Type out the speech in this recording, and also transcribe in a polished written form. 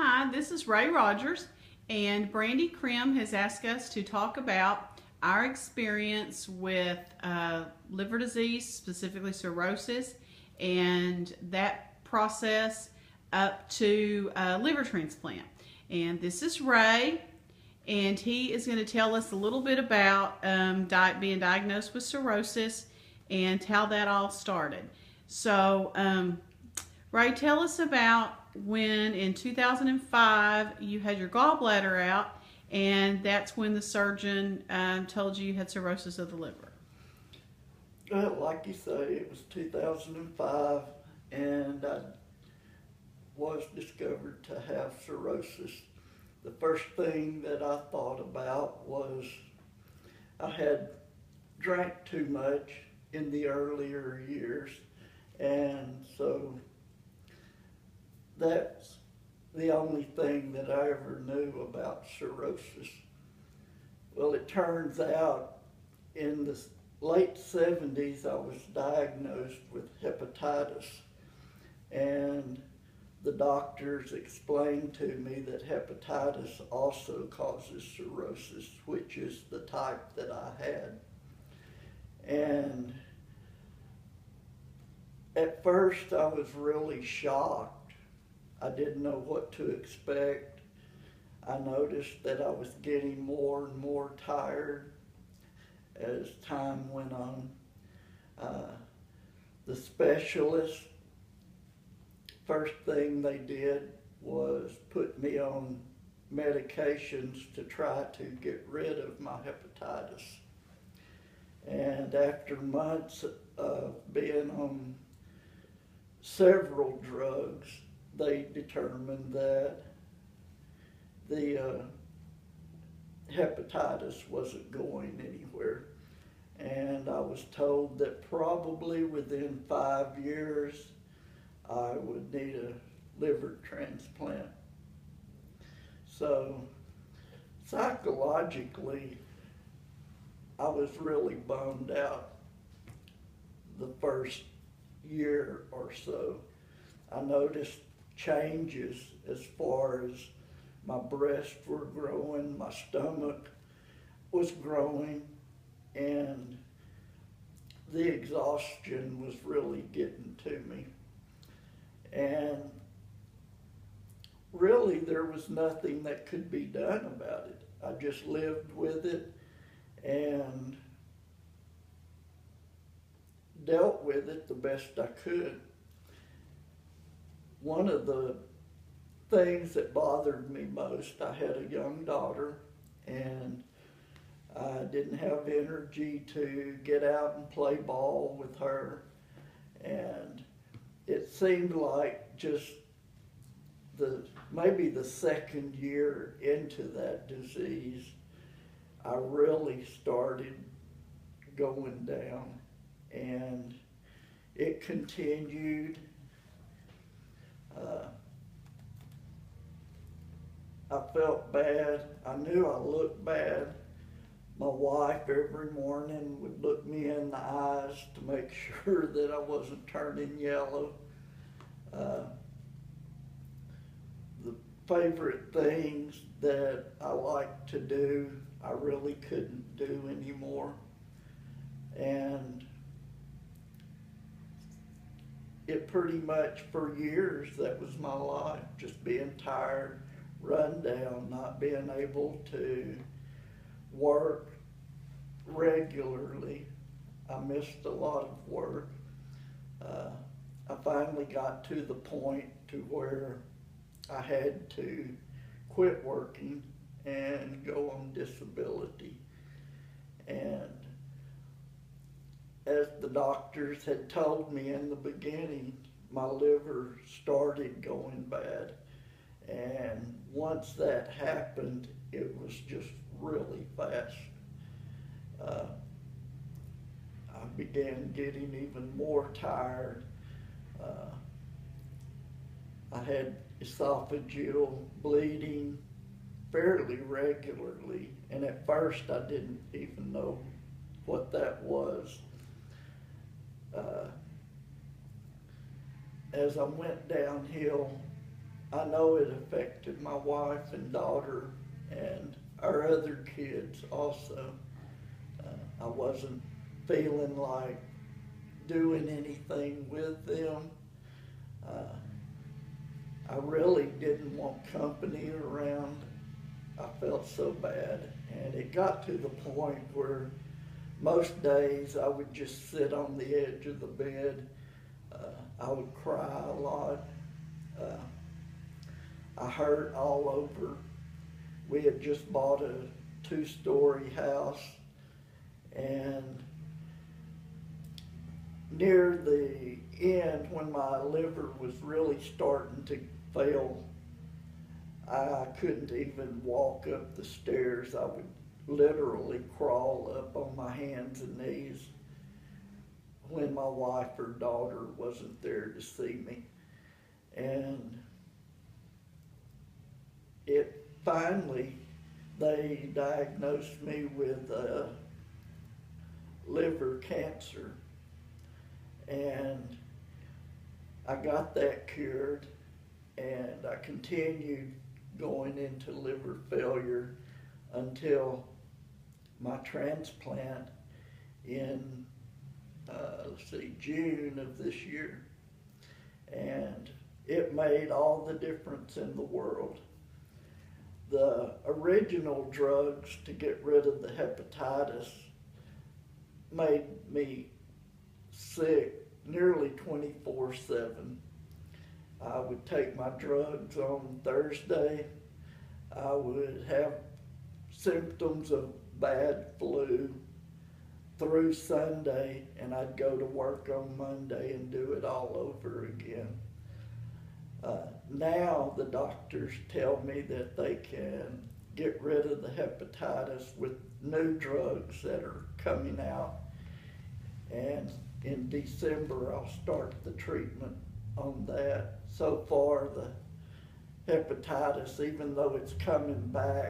Hi, this is Ray Rogers, and Brandy Krim has asked us to talk about our experience with liver disease, specifically cirrhosis, and that process up to liver transplant. And this is Ray, and he is going to tell us a little bit about being diagnosed with cirrhosis and how that all started. So, Ray, tell us about when in 2005 you had your gallbladder out, and that's when the surgeon told you you had cirrhosis of the liver. Well, like you say, it was 2005, and I was discovered to have cirrhosis. The first thing that I thought about was I had drank too much in the earlier years, and so that's the only thing that I ever knew about cirrhosis. Well, it turns out in the late 70s I was diagnosed with hepatitis, and the doctors explained to me that hepatitis also causes cirrhosis, which is the type that I had. And at first I was really shocked. I didn't know what to expect. I noticed that I was getting more and more tired as time went on. The specialist, first thing they did was put me on medications to try to get rid of my hepatitis. And after months of being on several drugs, they determined that the hepatitis wasn't going anywhere. And I was told that probably within 5 years I would need a liver transplant. So psychologically, I was really bummed out the first year or so. I noticed changes as far as my breasts were growing, my stomach was growing, and the exhaustion was really getting to me. And really there was nothing that could be done about it. I just lived with it and dealt with it the best I could. One of the things that bothered me most, I had a young daughter, and I didn't have energy to get out and play ball with her. And it seemed like just maybe the second year into that disease, I really started going down, and it continued. I felt bad. I knew I looked bad. My wife every morning would look me in the eyes to make sure that I wasn't turning yellow. The favorite things that I liked to do, I really couldn't do anymore. And it pretty much for years, that was my life, just being tired, run down, not being able to work regularly. I missed a lot of work. I finally got to the point to where I had to quit working and go on disability. And as the doctors had told me in the beginning, my liver started going bad. And once that happened, it was just really fast. I began getting even more tired. I had esophageal bleeding fairly regularly, and at first I didn't even know what that was. As I went downhill, I know it affected my wife and daughter and our other kids also. I wasn't feeling like doing anything with them. Uh, I really didn't want company around. I felt so bad. And it got to the point where most days I would just sit on the edge of the bed. I would cry a lot. Uh, I hurt all over. We had just bought a 2-story house, and near the end, when my liver was really starting to fail, I couldn't even walk up the stairs. I would literally crawl up on my hands and knees when my wife or daughter wasn't there to see me. And it finally, they diagnosed me with liver cancer, and I got that cured, and I continued going into liver failure until my transplant in June of this year. And it made all the difference in the world. The original drugs to get rid of the hepatitis made me sick nearly 24/7. I would take my drugs on Thursday. I would have symptoms of bad flu through Sunday, and I'd go to work on Monday and do it all over again. Now the doctors tell me that they can get rid of the hepatitis with new drugs that are coming out, and in December I'll start the treatment on that. So far the hepatitis, even though it's coming back,